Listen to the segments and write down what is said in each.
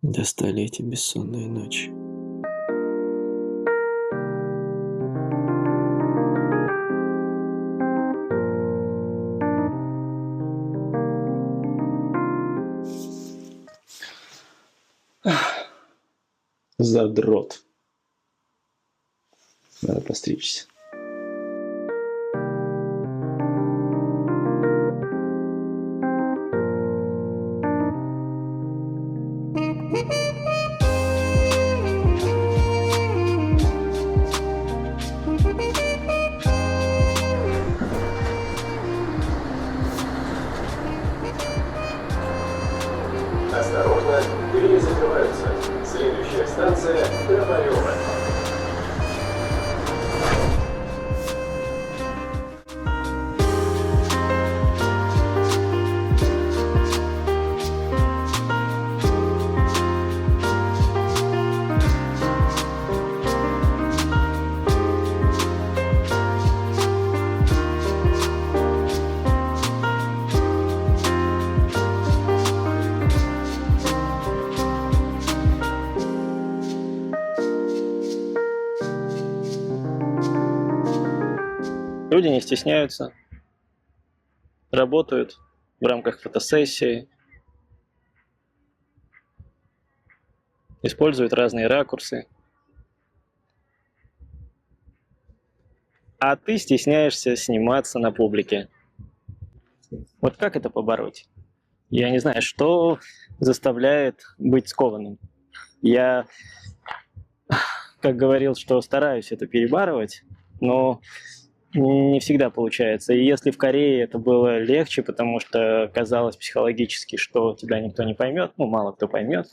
Достали эти бессонные ночи. Задрот. Надо постричься. Осторожно, двери закрываются. Следующая станция – Ковалева. Люди не стесняются, работают в рамках фотосессии, используют разные ракурсы. А ты стесняешься сниматься на публике. Вот как это побороть? Я не знаю, что заставляет быть скованным. Я, как говорил, что стараюсь это перебарывать, но не всегда получается. И если в Корее это было легче, потому что казалось психологически, что тебя никто не поймет, ну, мало кто поймет,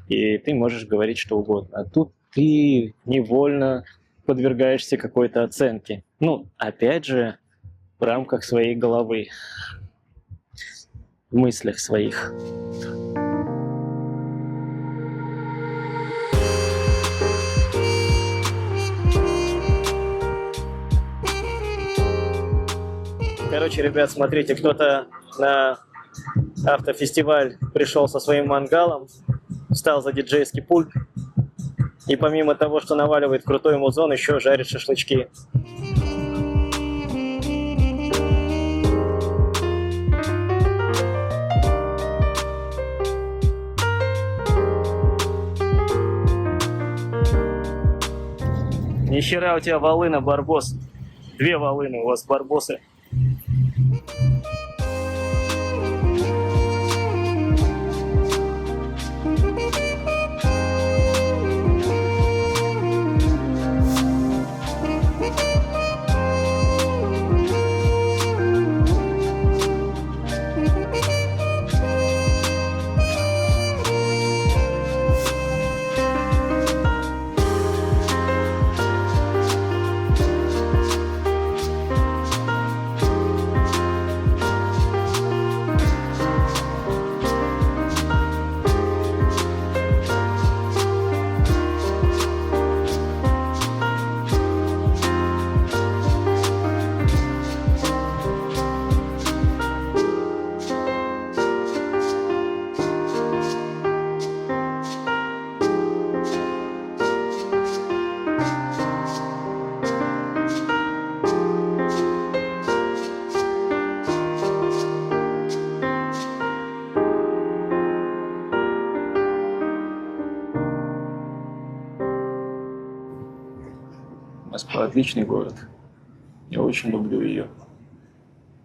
и ты можешь говорить что угодно. А тут ты невольно подвергаешься какой-то оценке. Ну, опять же, в рамках своей головы, в мыслях своих. Короче, ребят, смотрите, кто-то на автофестиваль пришел со своим мангалом, встал за диджейский пульт и помимо того, что наваливает крутой музон, еще жарит шашлычки. Нихера у тебя волына, барбос. 2 волыны у вас, барбосы. Москва отличный город. Я очень люблю ее.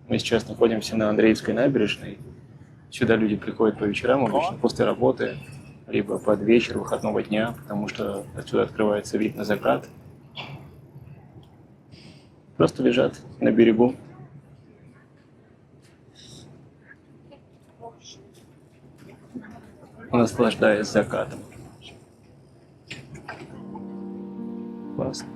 Мы сейчас находимся на Андреевской набережной. Сюда люди приходят по вечерам, обычно после работы, либо под вечер выходного дня, потому что отсюда открывается вид на закат. Просто лежат на берегу. Наслаждаясь закатом. Классно.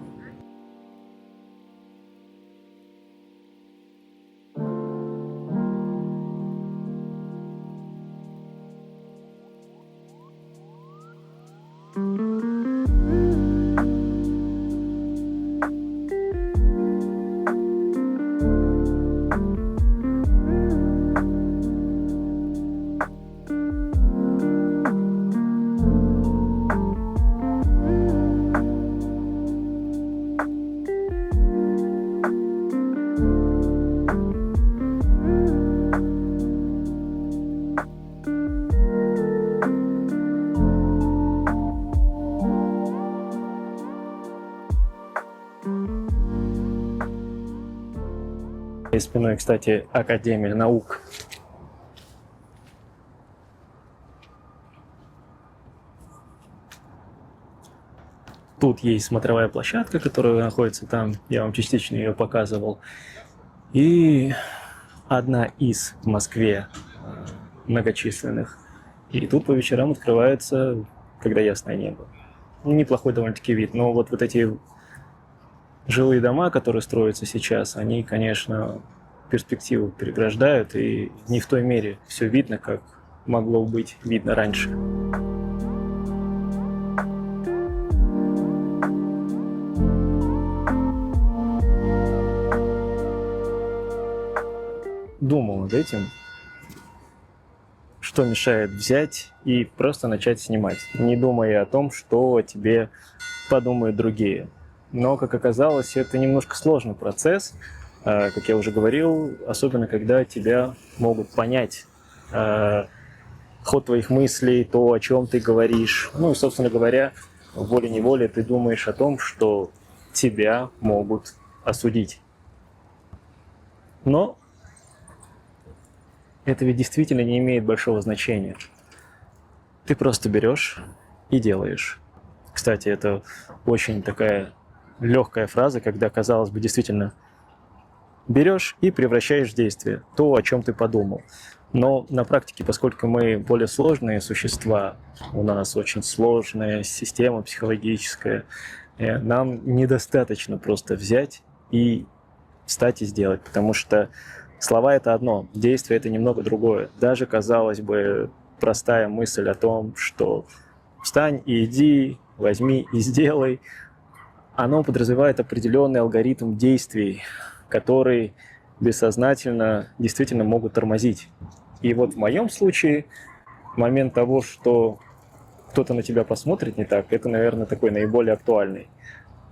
И спиной, кстати, Академия наук. Тут есть смотровая площадка, которая находится там, я вам частично ее показывал. И одна из в Москве многочисленных. И тут по вечерам открывается, когда ясное небо. Неплохой довольно-таки вид. Но вот эти жилые дома, которые строятся сейчас, они, конечно, перспективу переграждают, и не в той мере все видно, как могло быть видно раньше. Думал над этим, что мешает взять и просто начать снимать, не думая о том, что о тебе подумают другие. Но, как оказалось, это немножко сложный процесс, как я уже говорил, особенно когда тебя могут понять ход твоих мыслей, то, о чем ты говоришь. Ну и, собственно говоря, волей-неволей ты думаешь о том, что тебя могут осудить. Но это ведь действительно не имеет большого значения. Ты просто берешь и делаешь. Кстати, это очень такая легкая фраза, когда, казалось бы, действительно берешь и превращаешь в действие то, о чем ты подумал. Но на практике, поскольку мы более сложные существа, у нас очень сложная система психологическая, нам недостаточно просто взять и встать и сделать, потому что слова — это одно, действие — это немного другое. Даже, казалось бы, простая мысль о том, что встань и иди, возьми и сделай, оно подразумевает определенный алгоритм действий, которые бессознательно действительно могут тормозить. И вот в моем случае момент того, что кто-то на тебя посмотрит не так, это, наверное, такой наиболее актуальный.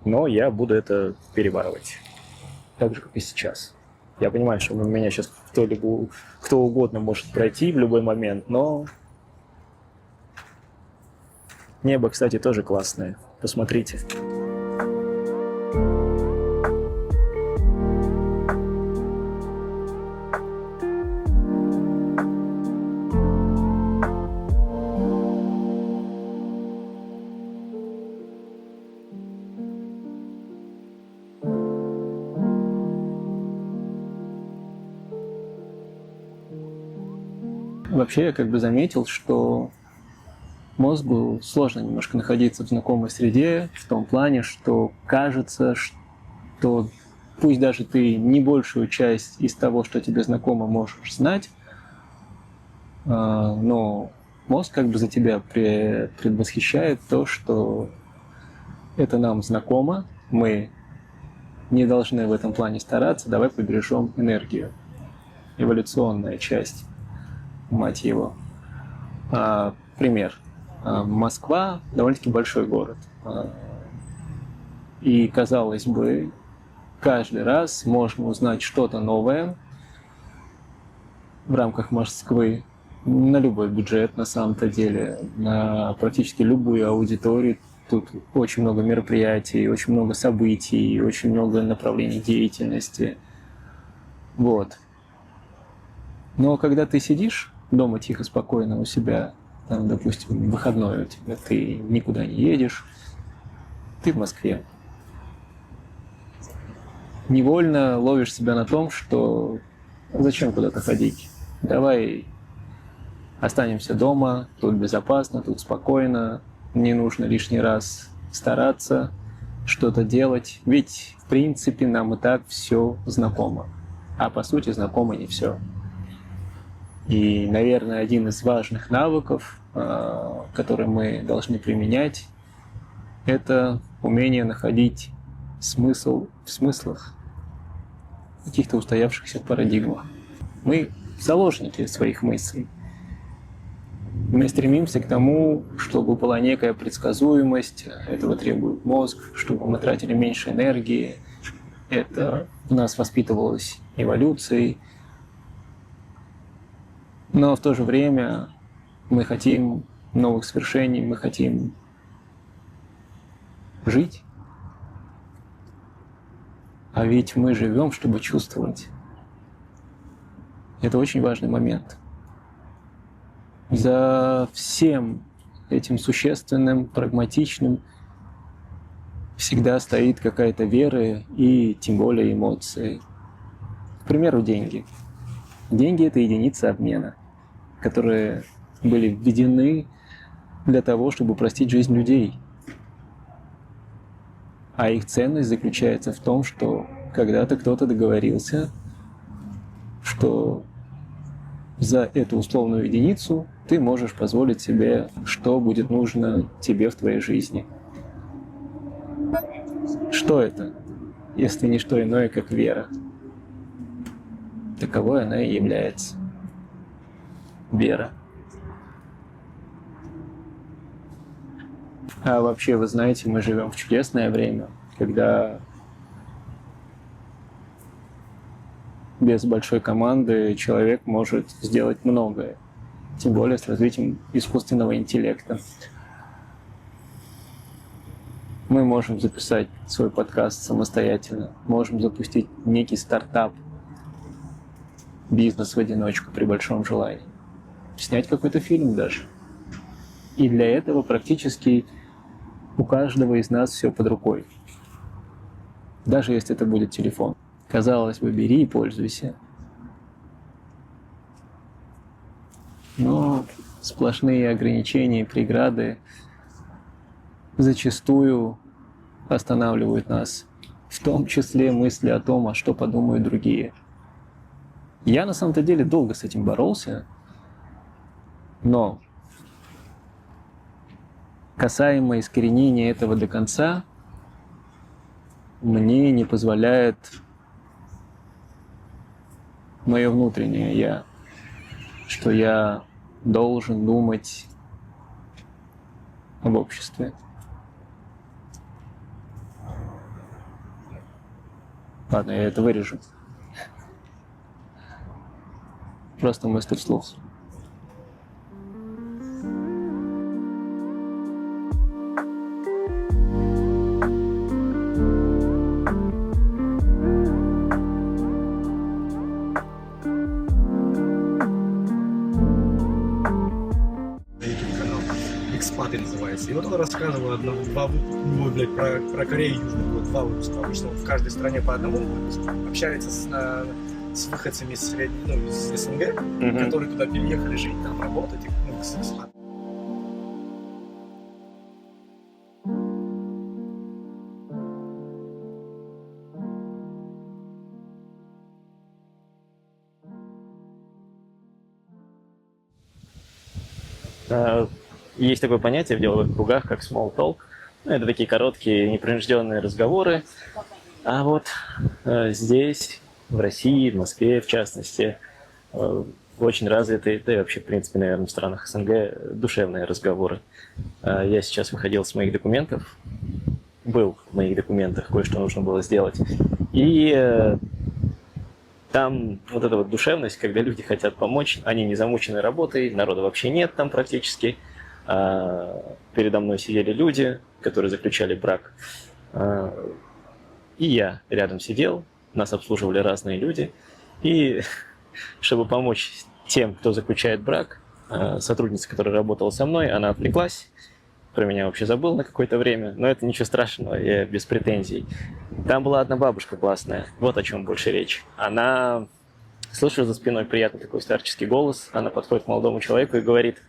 Но я буду это перебарывать. Так же, как и сейчас. Я понимаю, что у меня сейчас кто угодно может пройти в любой момент, но небо, кстати, тоже классное. Посмотрите. Вообще я заметил, что мозгу сложно немножко находиться в знакомой среде, в том плане, что кажется, что пусть даже ты не большую часть из того, что тебе знакомо, можешь знать, но мозг за тебя предвосхищает то, что это нам знакомо, мы не должны в этом плане стараться, давай побережем энергию. Эволюционная часть. Мать его. Пример. Москва довольно-таки большой город. И, казалось бы, каждый раз можно узнать что-то новое в рамках Москвы на любой бюджет, на самом-то деле, на практически любую аудиторию. Тут очень много мероприятий, очень много событий, очень много направлений деятельности. Вот. Но когда ты сидишь дома тихо, спокойно у себя, там, допустим, выходной у тебя, ты никуда не едешь, ты в Москве. Невольно ловишь себя на том, что зачем куда-то ходить? Давай останемся дома, тут безопасно, тут спокойно, не нужно лишний раз стараться что-то делать, ведь в принципе нам и так все знакомо, а по сути знакомо не все. И, наверное, один из важных навыков, который мы должны применять, это умение находить смысл в смыслах, в каких-то устоявшихся парадигмах. Мы заложники своих мыслей. Мы стремимся к тому, чтобы была некая предсказуемость, этого требует мозг, чтобы мы тратили меньше энергии, это у нас воспитывалось эволюцией, но в то же время мы хотим новых свершений, мы хотим жить. А ведь мы живем, чтобы чувствовать. Это очень важный момент. За всем этим существенным, прагматичным всегда стоит какая-то вера и тем более эмоции. К примеру, деньги. Деньги – это единицы обмена, которые были введены для того, чтобы упростить жизнь людей. А их ценность заключается в том, что когда-то кто-то договорился, что за эту условную единицу ты можешь позволить себе, что будет нужно тебе в твоей жизни. Что это, если не что иное, как вера? Таковой она и является. Вера. А вообще, вы знаете, мы живем в чудесное время, когда без большой команды человек может сделать многое, тем более с развитием искусственного интеллекта. Мы можем записать свой подкаст самостоятельно, можем запустить некий стартап, бизнес в одиночку при большом желании, снять какой-то фильм даже. И для этого практически у каждого из нас все под рукой. Даже если это будет телефон. Казалось бы, бери и пользуйся. Но сплошные ограничения и преграды зачастую останавливают нас. В том числе мысли о том, а что подумают другие. Я на самом-то деле долго с этим боролся, но касаемо искоренения этого до конца, мне не позволяет мое внутреннее «я», что я должен думать об обществе. Ладно, я это вырежу. Просто мысли вслух. YouTube-канал «Экспаты» называется. И вот он рассказывал про Корею Южную, вот 2 выпуска. Обычно в каждой стране по одному выпуску. Общается с выходцами из СНГ, которые туда переехали жить, там работать. Есть такое понятие в деловых кругах, как small talk. Это такие короткие, непринужденные разговоры. А вот здесь, в России, в Москве, в частности, очень развиты, да и вообще, в принципе, наверное, в странах СНГ, душевные разговоры. Я сейчас выходил с моих документов, был в моих документах, кое-что нужно было сделать. И там вот эта вот душевность, когда люди хотят помочь, они не замучены работой, народа вообще нет там практически. Передо мной сидели люди, которые заключали брак. И я рядом сидел, нас обслуживали разные люди. И чтобы помочь тем, кто заключает брак, сотрудница, которая работала со мной, она отвлеклась, про меня вообще забыл на какое-то время, но это ничего страшного, я без претензий. Там была одна бабушка классная, вот о чем больше речь. Она, слышу за спиной приятный такой старческий голос, она подходит к молодому человеку и говорит: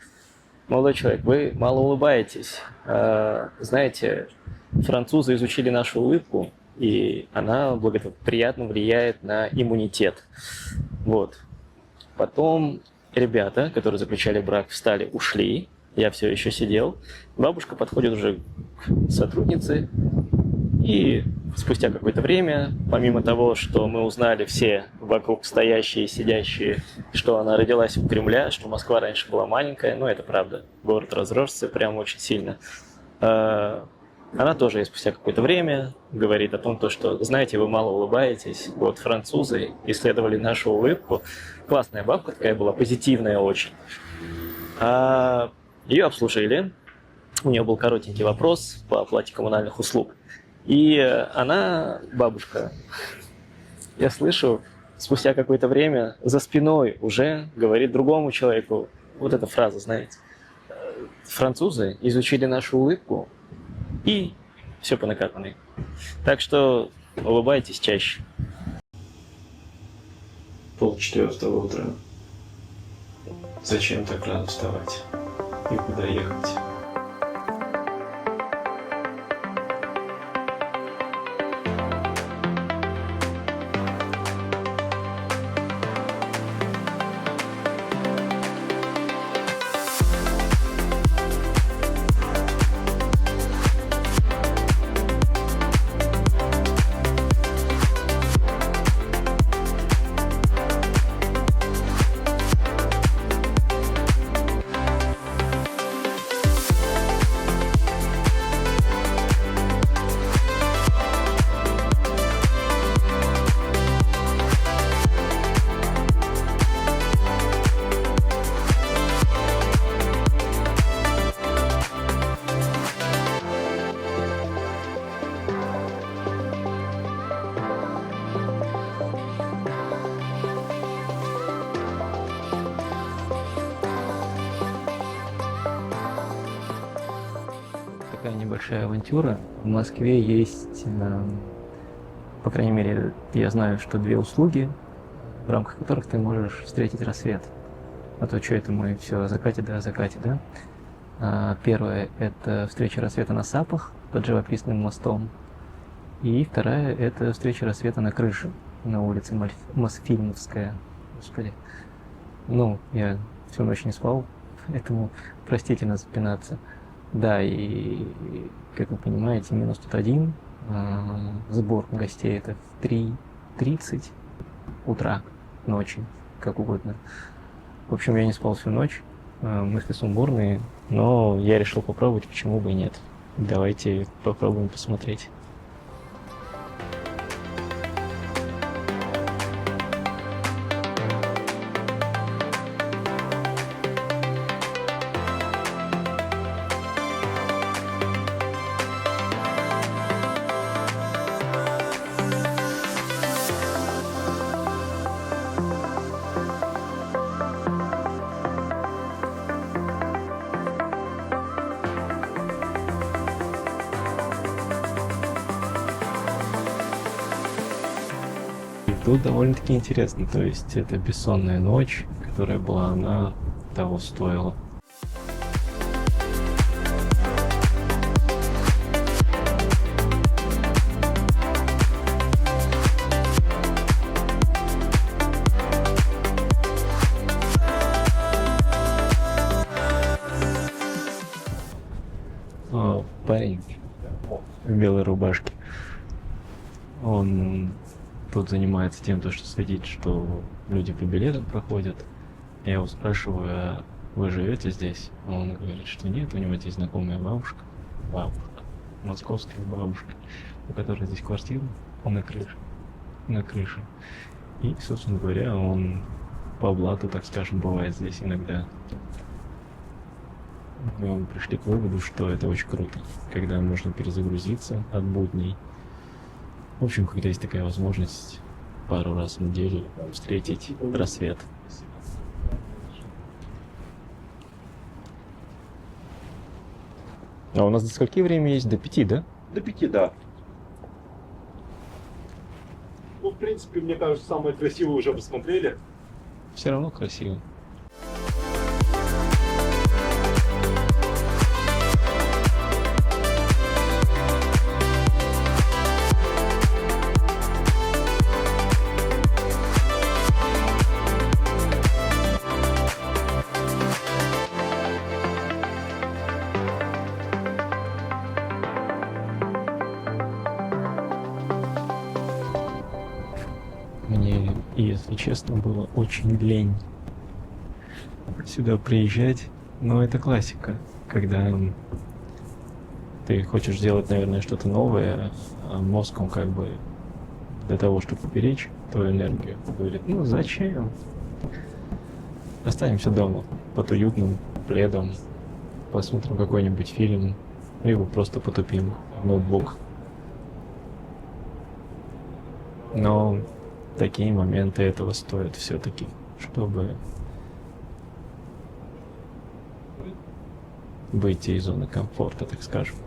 молодой человек, вы мало улыбаетесь. Знаете, французы изучили нашу улыбку, и она благоприятно влияет на иммунитет. Вот. Потом ребята, которые заключали брак, встали, ушли. Я все еще сидел. Бабушка подходит уже к сотруднице. И спустя какое-то время, помимо того, что мы узнали все вокруг стоящие, сидящие, что она родилась у Кремля, что Москва раньше была маленькая, ну это правда, город разросся прям очень сильно. Она тоже спустя какое-то время говорит о том, что, знаете, вы мало улыбаетесь. Вот французы исследовали нашу улыбку. Классная бабка такая была, позитивная очень. Ее обслужили. У нее был коротенький вопрос по оплате коммунальных услуг. И она, бабушка, я слышу, спустя какое-то время за спиной уже говорит другому человеку вот эта фраза, знаете. Французы изучили нашу улыбку, и все по накатанной. Так что улыбайтесь чаще. 3:30 утра. Зачем так рано вставать? И куда ехать? Такая небольшая авантюра. В Москве есть, по крайней мере, я знаю, что 2 услуги, в рамках которых ты можешь встретить рассвет. А то что это мы все о закате, да? Первое – это встреча рассвета на Сапах под живописным мостом. И вторая – это встреча рассвета на крыше, на улице Мосфильмовская. Господи. Ну, я всю ночь не спал, поэтому простительно запинаться. Да, и, как вы понимаете, минус тут один. Сбор гостей это в 3:30 утра, ночи, как угодно. В общем, я не спал всю ночь, мысли сумбурные, но я решил попробовать, почему бы и нет. Давайте попробуем посмотреть. Тут довольно-таки интересно, то есть это бессонная ночь, которая была, она того стоила. Парень в белой рубашке, он тут занимается тем, что следит, что люди по билетам проходят. Я его спрашиваю, а вы живете здесь? Он говорит, что нет, у него здесь знакомая бабушка, московская бабушка, у которой здесь квартира на крыше. И, собственно говоря, он по блату, так скажем, бывает здесь иногда. Мы пришли к выводу, что это очень круто, когда можно перезагрузиться от будней. В общем, когда есть такая возможность пару раз в неделю встретить рассвет. А у нас до скольки время есть? До 5, да? До 5, да. Ну, в принципе, мне кажется, самое красивое уже посмотрели. Все равно красиво. Мне, если честно, было очень лень сюда приезжать, но это классика, когда ты хочешь сделать, наверное, что-то новое, а мозг, он как бы для того, чтобы уберечь твою энергию, говорит, ну зачем? Останемся дома под уютным пледом, посмотрим какой-нибудь фильм, либо просто потупим в ноутбук. Но такие моменты этого стоят все-таки, чтобы выйти из зоны комфорта, так скажем.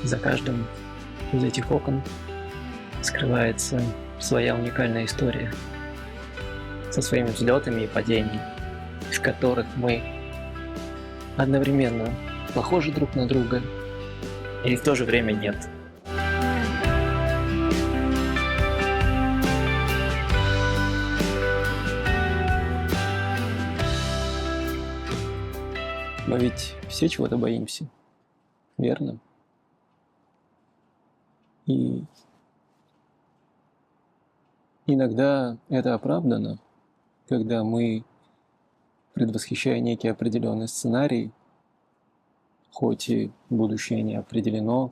За каждым из этих окон скрывается своя уникальная история со своими взлетами и падениями, в которых мы одновременно похожи друг на друга и в то же время нет. Мы ведь все чего-то боимся, верно? И иногда это оправдано, когда мы, предвосхищая некий определенный сценарий, хоть и будущее не определено,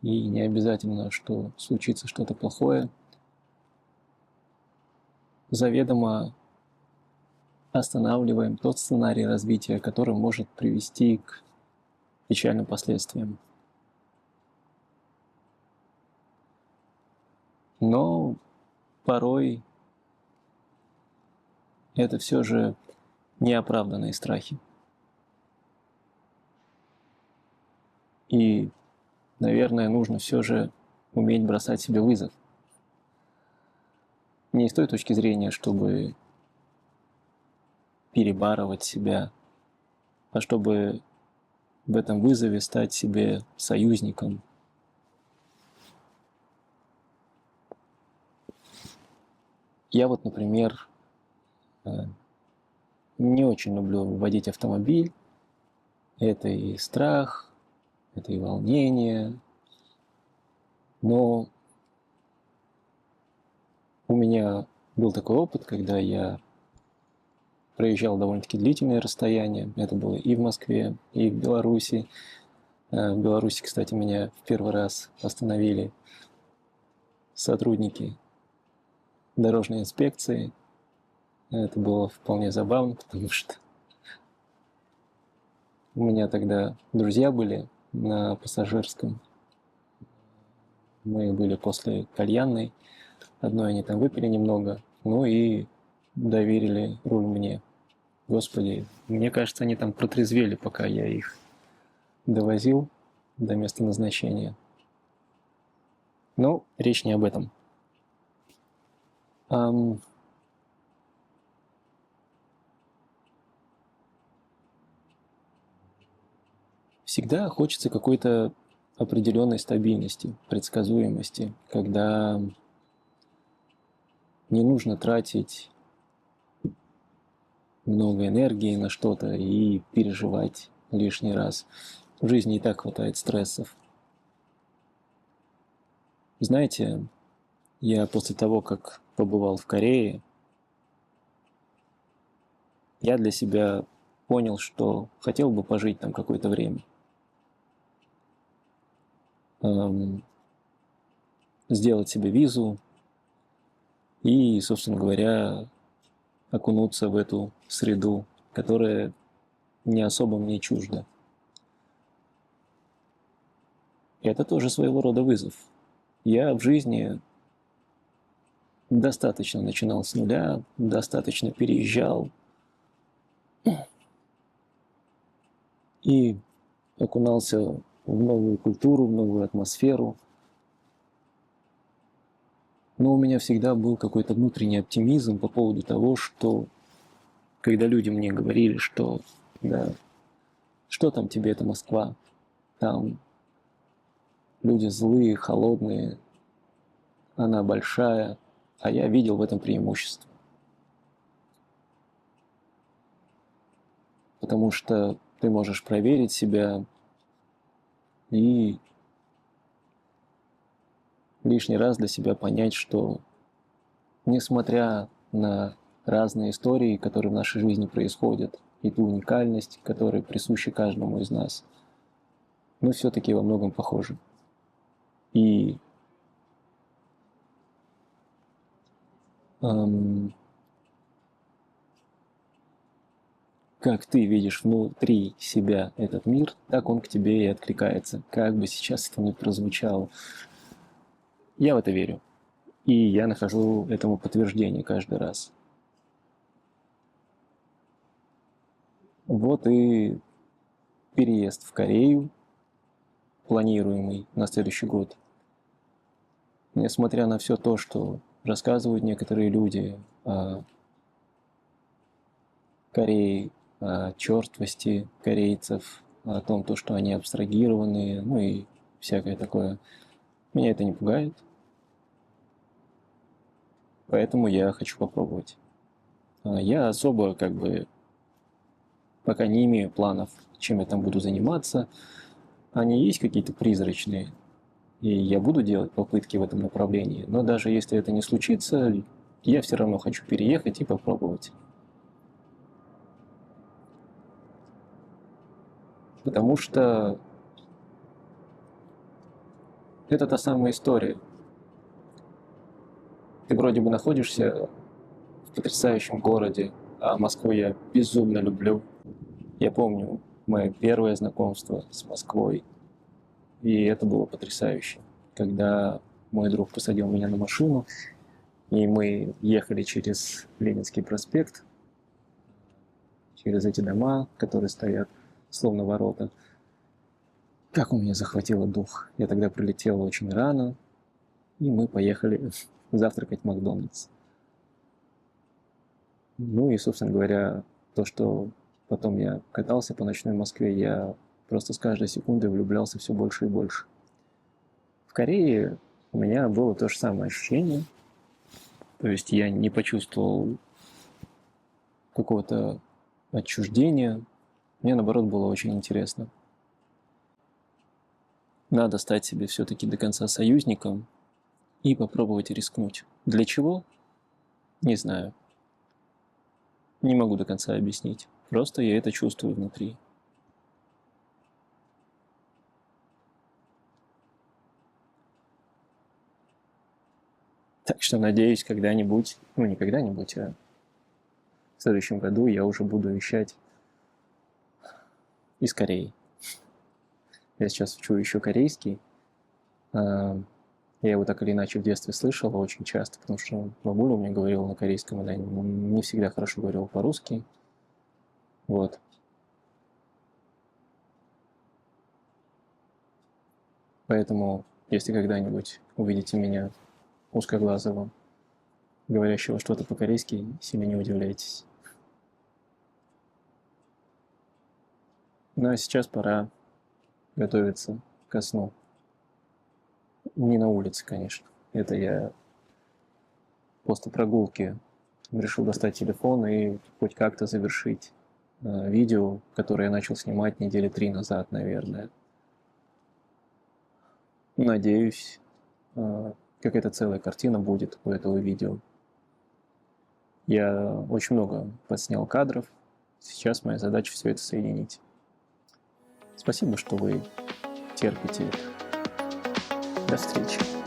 и не обязательно, что случится что-то плохое, заведомо останавливаем тот сценарий развития, который может привести к печальным последствиям. Но порой это все же неоправданные страхи. И, наверное, нужно все же уметь бросать себе вызов. Не с той точки зрения, чтобы перебарывать себя, а чтобы в этом вызове стать себе союзником. Я вот, например, не очень люблю водить автомобиль. Это и страх, это и волнение. Но у меня был такой опыт, когда я проезжал довольно-таки длительные расстояния. Это было и в Москве, и в Беларуси. В Беларуси, кстати, меня в первый раз остановили сотрудники дорожной инспекции. Это было вполне забавно, потому что у меня тогда друзья были на пассажирском. Мы были после кальянной. Одной они там выпили немного, ну и доверили руль мне. Господи, мне кажется, они там протрезвели, пока я их довозил до места назначения. Но речь не об этом. Всегда хочется какой-то определенной стабильности, предсказуемости, когда не нужно тратить много энергии на что-то и переживать лишний раз. В жизни и так хватает стрессов. Знаете, я после того, как побывал в Корее, я для себя понял, что хотел бы пожить там какое-то время. Сделать себе визу и, собственно говоря, окунуться в эту среду, которая не особо мне чужда. Это тоже своего рода вызов. Я в жизни достаточно начинал с нуля, достаточно переезжал и окунался в новую культуру, в новую атмосферу. Но у меня всегда был какой-то внутренний оптимизм по поводу того, что когда люди мне говорили, что да, что там тебе эта Москва, там люди злые, холодные, она большая, а я видел в этом преимущество. Потому что ты можешь проверить себя и лишний раз для себя понять, что несмотря на разные истории, которые в нашей жизни происходят, и ту уникальность, которая присуща каждому из нас, мы все-таки во многом похожи. И как ты видишь внутри себя этот мир, так он к тебе и откликается, как бы сейчас это ни прозвучало. Я в это верю. И я нахожу этому подтверждение каждый раз. Вот и переезд в Корею, планируемый на следующий год. Несмотря на все то, что рассказывают некоторые люди о Корее, о чертовости корейцев, о том, что они абстрагированные, ну и всякое такое, меня это не пугает. Поэтому я хочу попробовать. Я особо пока не имею планов, чем я там буду заниматься. Они есть какие-то призрачные, и я буду делать попытки в этом направлении. Но даже если это не случится, я все равно хочу переехать и попробовать. Потому что это та самая история. Ты вроде бы находишься в потрясающем городе, а Москву я безумно люблю. Я помню мое первое знакомство с Москвой, и это было потрясающе. Когда мой друг посадил меня на машину, и мы ехали через Ленинский проспект, через эти дома, которые стоят словно ворота. Как у меня захватило дух. Я тогда прилетел очень рано, и мы поехали завтракать в Макдональдс. Ну и, собственно говоря, то, что потом я катался по ночной Москве, я просто с каждой секундой влюблялся все больше и больше. В Корее у меня было то же самое ощущение. То есть я не почувствовал какого-то отчуждения. Мне, наоборот, было очень интересно. Надо стать себе все-таки до конца союзником и попробовать рискнуть. Для чего? Не знаю. Не могу до конца объяснить. Просто я это чувствую внутри. Так что, надеюсь, когда-нибудь, ну не когда-нибудь, а в следующем году я уже буду вещать из Кореи. Я сейчас учу еще корейский. Я его так или иначе в детстве слышал очень часто, потому что бабуля мне говорила на корейском, она не всегда хорошо говорила по-русски. Вот. Поэтому, если когда-нибудь увидите меня узкоглазого, говорящего что-то по-корейски, сильно не удивляйтесь. Ну а сейчас пора готовиться ко сну. Не на улице, конечно. Это я после прогулки решил достать телефон и хоть как-то завершить видео, которое я начал снимать недели 3 назад, наверное. Надеюсь, какая-то целая картина будет у этого видео. Я очень много подснял кадров. Сейчас моя задача все это соединить. Спасибо, что вы терпите это. До встречи.